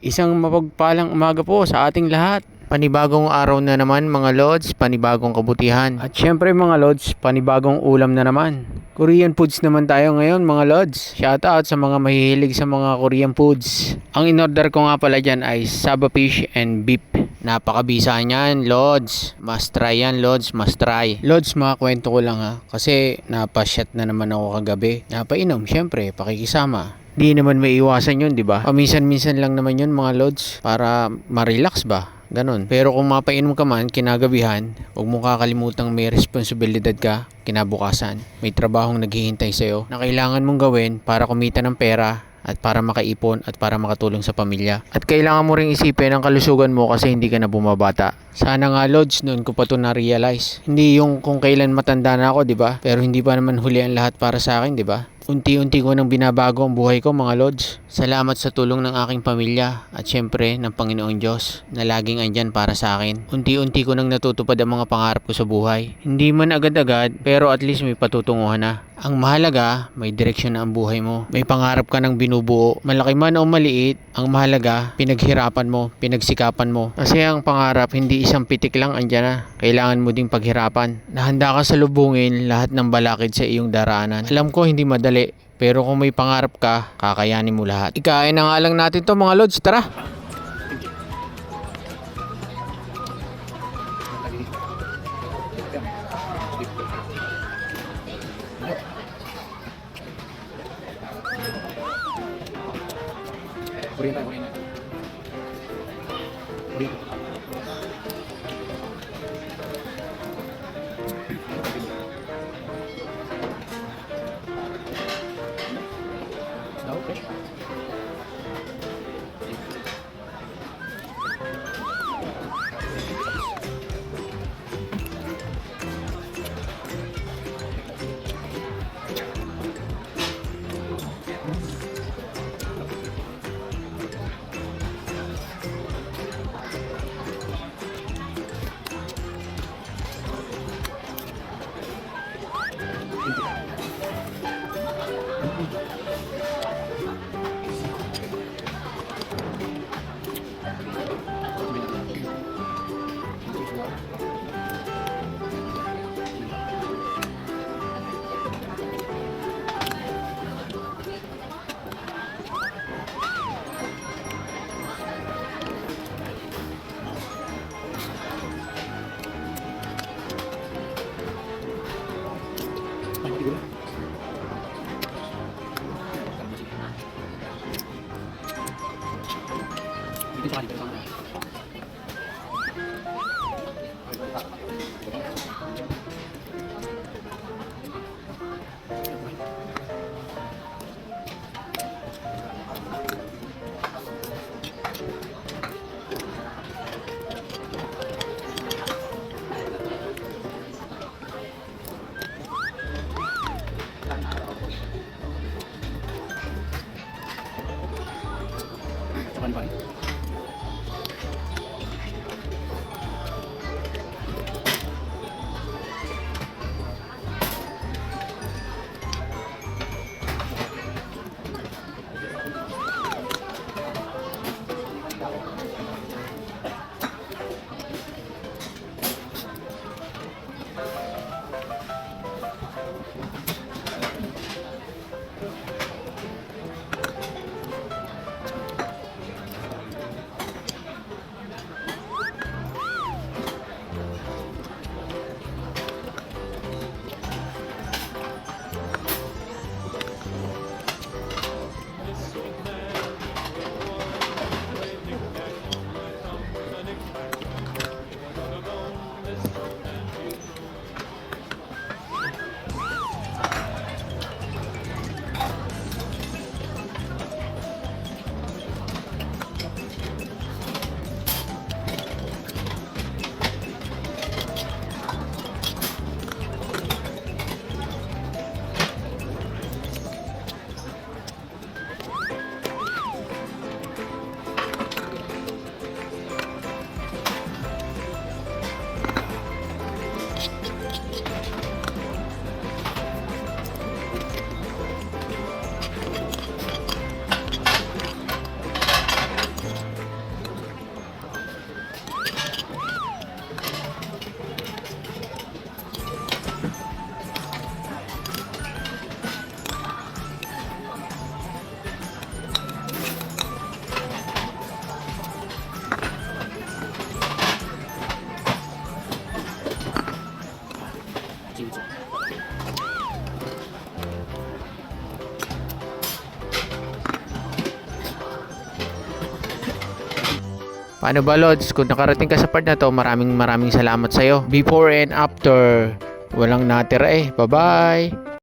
Isang mapagpalang umaga po sa ating lahat. Panibagong araw na naman mga lods, panibagong kabutihan. At syempre mga lods, panibagong ulam na naman. Korean foods naman tayo ngayon mga lods. Shoutout sa mga mahihilig sa mga Korean foods. Ang in-order ko nga pala dyan ay saba fish and beef. Napakabisa niyan, Lods. Must try yan, Lods. Must try. Lods, mga kwento ko lang ha. Kasi napasyat na naman ako kagabi. Napainom, syempre, pakikisama. Di naman may iwasan yun, di ba? Paminsan-minsan lang naman yun, mga Lods. Para ma-relax ba? Ganon. Pero kung mapainom ka man, kinagabihan, huwag mo kakalimutang may responsibilidad ka kinabukasan. May trabahong naghihintay sa'yo na kailangan mong gawin para kumita ng pera at para makaipon at para makatulong sa pamilya. At kailangan mo ring isipin ang kalusugan mo kasi hindi ka na bumabata. Sana nga Lods, noon ko pa ito na-realize. Hindi yung kung kailan matanda na ako, di ba? Pero hindi pa naman huli ang lahat para sa akin, di ba? Unti-unti ko nang binabago ang buhay ko mga Lods. Salamat sa tulong ng aking pamilya at syempre ng Panginoong Diyos na laging andyan para sa akin. Unti-unti ko nang natutupad ang mga pangarap ko sa buhay. Hindi man agad-agad pero at least may patutunguhan na. Ang mahalaga, may direksyon na ang buhay mo. May pangarap ka nang binubuo. Malaki man o maliit, ang mahalaga, pinaghirapan mo, pinagsikapan mo. Kasi ang pangarap, hindi isang pitik lang andyan na. Kailangan mo ding paghirapan. Nahanda ka salubungin lahat ng balakid sa iyong daraanan. Alam ko hindi madali, pero kung may pangarap ka, kakayanin mo lahat. Ikain na nga lang natin to mga Lods, tara! Paano ba Lods? Kung nakarating ka sa part na to, maraming salamat sa'yo. Before and after, walang natira eh. Bye-bye!